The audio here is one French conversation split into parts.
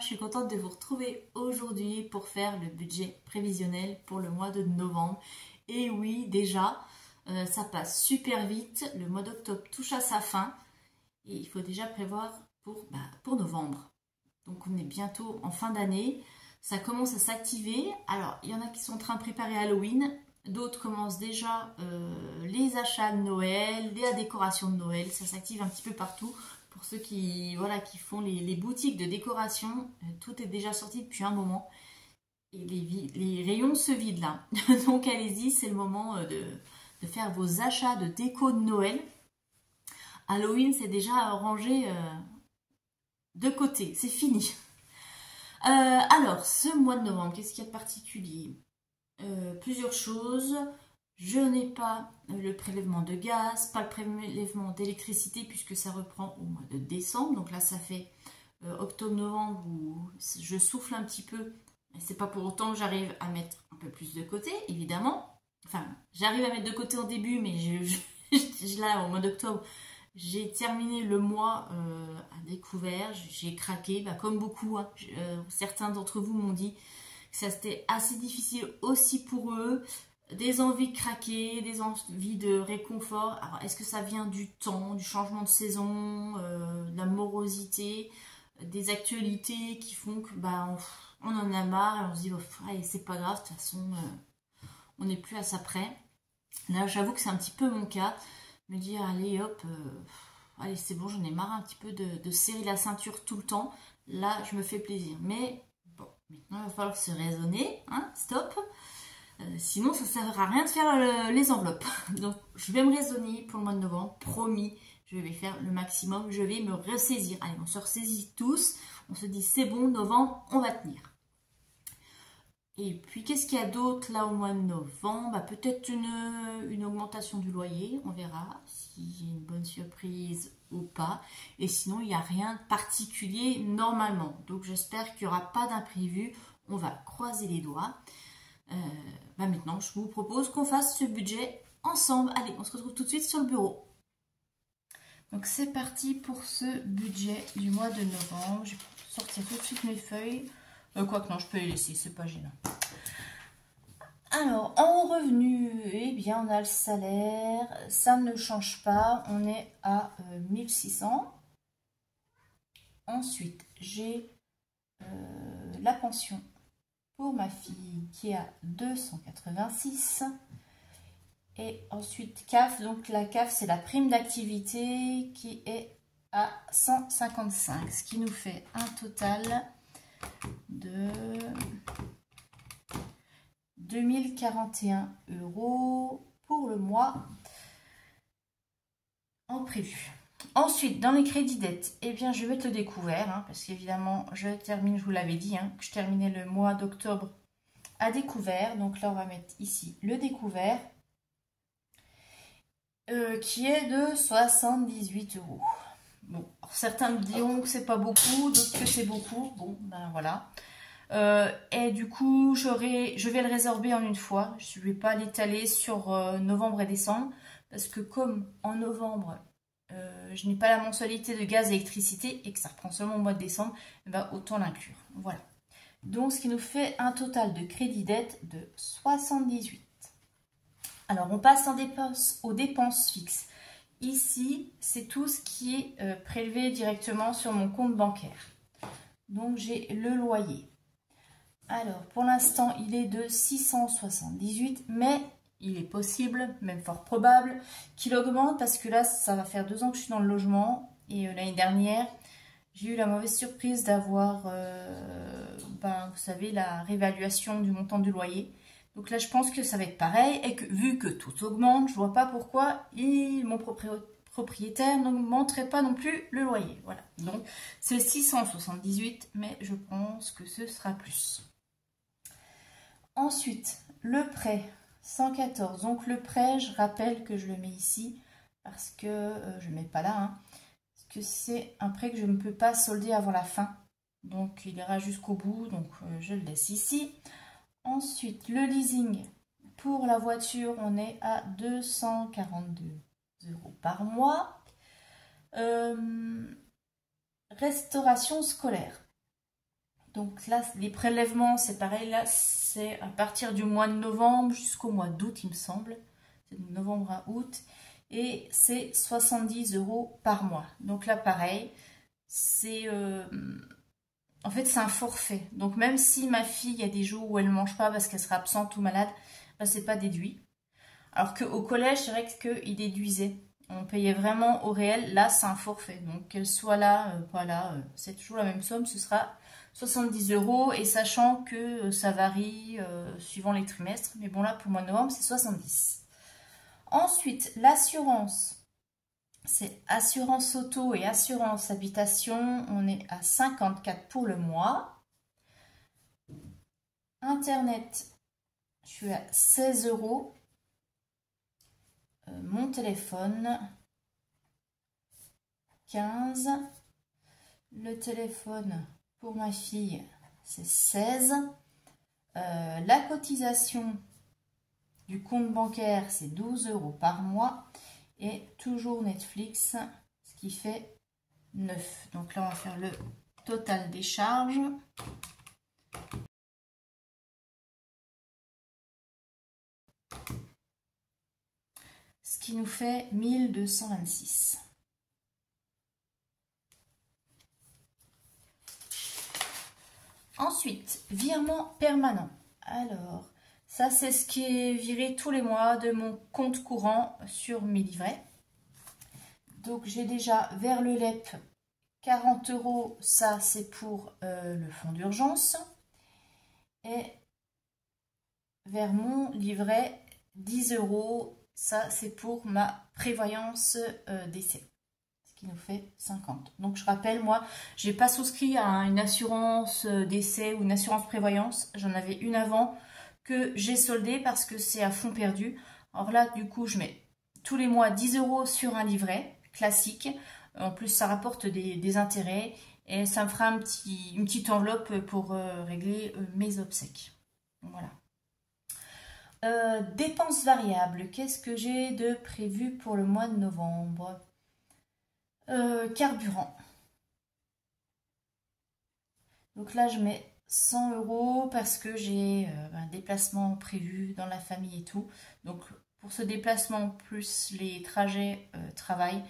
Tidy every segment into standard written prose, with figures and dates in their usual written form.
suis contente de vous retrouver aujourd'hui pour faire le budget prévisionnel pour le mois de novembre. Et oui, déjà, ça passe super vite, le mois d'octobre touche à sa fin et il faut déjà prévoir pour novembre. Donc on est bientôt en fin d'année, ça commence à s'activer. Alors il y en a qui sont en train de préparer Halloween, d'autres commencent déjà les achats de Noël, la décoration de Noël, ça s'active un petit peu partout. Pour ceux qui font les boutiques de décoration, tout est déjà sorti depuis un moment. Et les rayons se vident là. Donc allez-y, c'est le moment de faire vos achats de déco de Noël. Halloween, c'est déjà rangé de côté, c'est fini. Alors, ce mois de novembre, qu'est-ce qu'il y a de particulier? Plusieurs choses. Je n'ai pas le prélèvement de gaz, pas le prélèvement d'électricité puisque ça reprend au mois de décembre. Donc là, ça fait octobre-novembre où je souffle un petit peu. C'est pas pour autant que j'arrive à mettre un peu plus de côté, évidemment. Enfin, j'arrive à mettre de côté au début, mais là, au mois d'octobre, j'ai terminé le mois à découvert. J'ai craqué, comme beaucoup. Hein. Certains d'entre vous m'ont dit que ça c'était assez difficile aussi pour eux. Des envies de craquer, des envies de réconfort. Alors, est-ce que ça vient du temps, du changement de saison, de la morosité, des actualités qui font que on en a marre et on se dit allez, c'est pas grave, de toute façon, on n'est plus à ça près. Là, j'avoue que c'est un petit peu mon cas. Me dire, allez hop, allez, c'est bon, j'en ai marre un petit peu de serrer la ceinture tout le temps. Là, je me fais plaisir. Mais bon, maintenant, il va falloir se raisonner, hein, stop. Sinon, ça ne sert à rien de faire les enveloppes. Donc, je vais me raisonner pour le mois de novembre. Promis, je vais faire le maximum. Je vais me ressaisir. Allez, on se ressaisit tous. On se dit, c'est bon, novembre, on va tenir. Et puis, qu'est-ce qu'il y a d'autre là au mois de novembre? Peut-être une augmentation du loyer. On verra s'il y a une bonne surprise ou pas. Et sinon, il n'y a rien de particulier normalement. Donc, j'espère qu'il n'y aura pas d'imprévu. On va croiser les doigts. Maintenant, je vous propose qu'on fasse ce budget ensemble. Allez, on se retrouve tout de suite sur le bureau. Donc, c'est parti pour ce budget du mois de novembre. Je vais sortir tout de suite mes feuilles. Quoique non, je peux les laisser, c'est pas gênant. Alors, en revenu, eh bien, on a le salaire. Ça ne change pas. On est à 1600. Ensuite, j'ai la pension pour ma fille qui est à 286. Et ensuite CAF, donc la CAF c'est la prime d'activité qui est à 155, ce qui nous fait un total de 2041 € pour le mois en prévu. Ensuite, dans les crédits dettes, eh bien, je vais mettre le découvert, hein, parce qu'évidemment, je termine, je vous l'avais dit, hein, que je terminais le mois d'octobre à découvert. Donc là, on va mettre ici le découvert, qui est de 78 €. Bon, alors, certains me diront que c'est pas beaucoup, d'autres que c'est beaucoup. Bon, ben voilà. Et du coup, je vais le résorber en une fois. Je ne vais pas l'étaler sur novembre et décembre, parce que comme en novembre, je n'ai pas la mensualité de gaz et électricité et que ça reprend seulement au mois de décembre, autant l'inclure. Voilà. Donc, ce qui nous fait un total de crédit dette de 78. Alors, on passe aux dépenses fixes. Ici, c'est tout ce qui est prélevé directement sur mon compte bancaire. Donc, j'ai le loyer. Alors, pour l'instant, il est de 678, mais il est possible, même fort probable, qu'il augmente parce que là, ça va faire 2 ans que je suis dans le logement. Et l'année dernière, j'ai eu la mauvaise surprise d'avoir, vous savez, la réévaluation du montant du loyer. Donc là, je pense que ça va être pareil. Et que vu que tout augmente, je ne vois pas pourquoi mon propriétaire n'augmenterait pas non plus le loyer. Voilà. Donc, c'est 678, mais je pense que ce sera plus. Ensuite, le prêt, 114. Donc, le prêt, je rappelle que je le mets ici parce que je ne le mets pas là. Hein, parce que c'est un prêt que je ne peux pas solder avant la fin. Donc, il ira jusqu'au bout. Donc, je le laisse ici. Ensuite, le leasing. Pour la voiture, on est à 242 € par mois. Restauration scolaire. Donc là, les prélèvements, c'est pareil. Là, c'est à partir du mois de novembre jusqu'au mois d'août, il me semble. C'est de novembre à août. Et c'est 70 € par mois. Donc là, pareil, c'est... en fait, c'est un forfait. Donc même si ma fille, il y a des jours où elle ne mange pas parce qu'elle sera absente ou malade, bah, c'est pas déduit. Alors qu'au collège, c'est vrai qu'il déduisait. On payait vraiment au réel. Là, c'est un forfait. Donc qu'elle soit là, pas là, c'est toujours la même somme. Ce sera 70 € et sachant que ça varie suivant les trimestres. Mais bon, là, pour le mois de novembre, c'est 70. Ensuite, l'assurance. C'est assurance auto et assurance habitation. On est à 54 pour le mois. Internet, je suis à 16 €. Mon téléphone, 15. Le téléphone pour ma fille, c'est 16. La cotisation du compte bancaire, c'est 12 € par mois. Et toujours Netflix, ce qui fait 9. Donc là, on va faire le total des charges. Ce qui nous fait 1226. Ensuite, virement permanent. Alors, ça c'est ce qui est viré tous les mois de mon compte courant sur mes livrets. Donc j'ai déjà vers le LEP 40 €, ça c'est pour le fonds d'urgence. Et vers mon livret 10 €, ça c'est pour ma prévoyance décès. Qui nous fait 50. Donc je rappelle, moi, j'ai pas souscrit à une assurance décès ou une assurance prévoyance. J'en avais une avant que j'ai soldée parce que c'est à fond perdu. Alors là, du coup, je mets tous les mois 10 € sur un livret classique. En plus, ça rapporte des intérêts et ça me fera une petite enveloppe pour régler mes obsèques. Voilà. Dépenses variables. Qu'est-ce que j'ai de prévu pour le mois de novembre ? Carburant. Donc là, je mets 100 € parce que j'ai un déplacement prévu dans la famille et tout. Donc pour ce déplacement plus les trajets travail,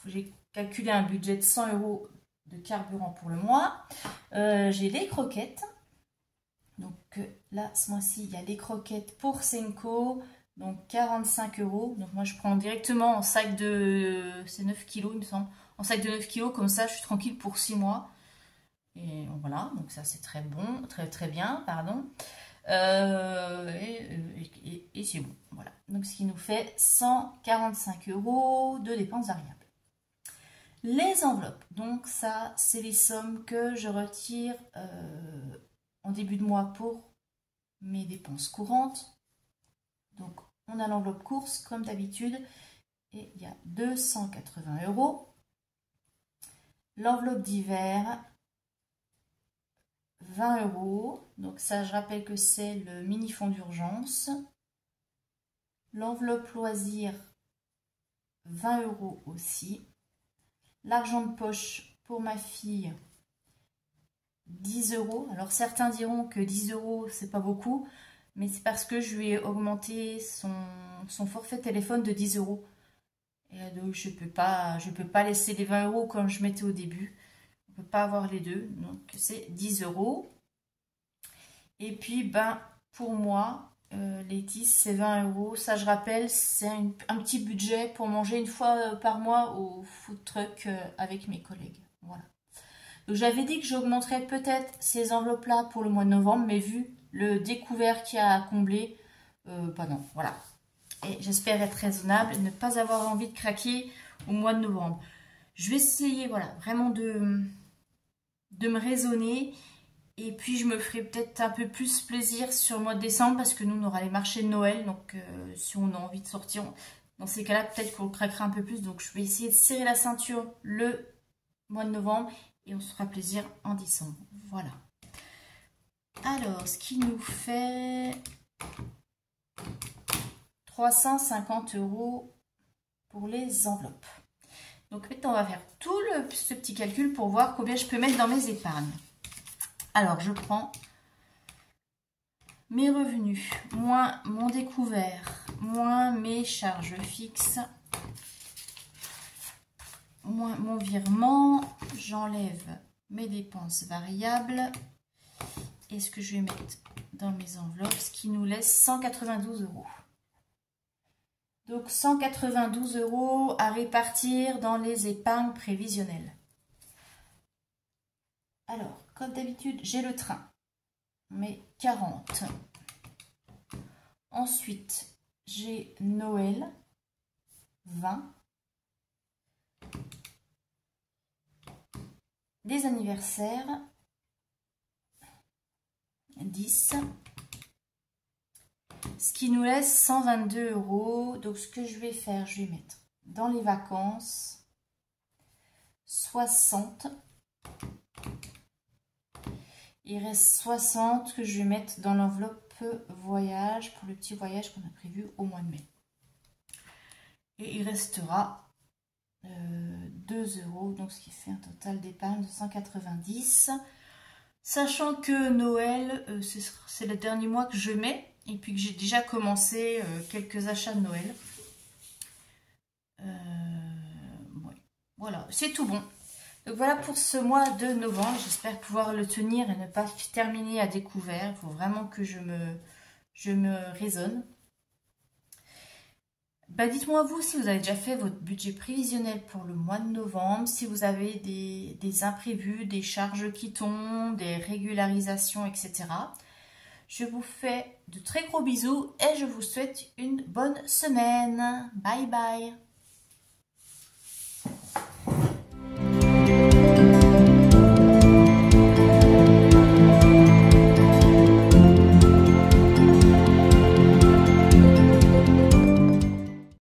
j'ai calculé un budget de 100 € de carburant pour le mois. J'ai les croquettes. Donc là, ce mois-ci, il y a les croquettes pour Senko. Donc 45 €. Donc moi je prends directement en sac de... C'est 9 kg il me semble. En sac de 9 kg, comme ça je suis tranquille pour 6 mois. Et voilà, donc ça c'est très bon, très bien, pardon. Et c'est bon, voilà. Donc ce qui nous fait 145 € de dépenses variables. Les enveloppes, donc ça c'est les sommes que je retire en début de mois pour mes dépenses courantes. Donc, on a l'enveloppe course, comme d'habitude, et il y a 280 €. L'enveloppe d'hiver, 20 €. Donc ça, je rappelle que c'est le mini fonds d'urgence. L'enveloppe loisir, 20 € aussi. L'argent de poche pour ma fille, 10 €. Alors, certains diront que 10 €, c'est pas beaucoup. Mais c'est parce que je lui ai augmenté son forfait téléphone de 10 €. Et donc je peux pas laisser les 20 € comme je mettais au début. On ne peut pas avoir les deux. Donc c'est 10 €. Et puis ben pour moi, les 10 c'est 20 €. Ça je rappelle, c'est un petit budget pour manger une fois par mois au food truck avec mes collègues. Voilà. Donc j'avais dit que j'augmenterais peut-être ces enveloppes-là pour le mois de novembre, mais vu le découvert qu'il y a à combler, bah non, voilà. Et j'espère être raisonnable et ne pas avoir envie de craquer au mois de novembre. Je vais essayer, voilà, vraiment de me raisonner. Et puis je me ferai peut-être un peu plus plaisir sur le mois de décembre parce que nous, on aura les marchés de Noël. Donc si on a envie de sortir, dans ces cas-là, peut-être qu'on craquera un peu plus. Donc je vais essayer de serrer la ceinture le mois de novembre et on se fera plaisir en décembre. Voilà. Alors, ce qui nous fait 350 € pour les enveloppes. Donc maintenant, on va faire tout ce petit calcul pour voir combien je peux mettre dans mes épargnes. Alors, je prends mes revenus, moins mon découvert, moins mes charges fixes, moins mon virement, j'enlève mes dépenses variables et ce que je vais mettre dans mes enveloppes, ce qui nous laisse 192 €. Donc 192 € à répartir dans les épargnes prévisionnelles. Alors, comme d'habitude, j'ai le train, mes 40. Ensuite, j'ai Noël, 20. Des anniversaires, 10. Ce qui nous laisse 122 €. Donc, ce que je vais faire, je vais mettre dans les vacances 60. Il reste 60 que je vais mettre dans l'enveloppe voyage pour le petit voyage qu'on a prévu au mois de mai. Et il restera 2 €, donc ce qui fait un total d'épargne de 190. Sachant que Noël, c'est le dernier mois que je mets, et puis que j'ai déjà commencé quelques achats de Noël. Ouais. Voilà, c'est tout bon. Donc voilà pour ce mois de novembre. J'espère pouvoir le tenir et ne pas terminer à découvert. Il faut vraiment que je me raisonne. Bah, dites-moi vous si vous avez déjà fait votre budget prévisionnel pour le mois de novembre, si vous avez des imprévus, des charges qui tombent, des régularisations, etc. Je vous fais de très gros bisous et je vous souhaite une bonne semaine. Bye bye.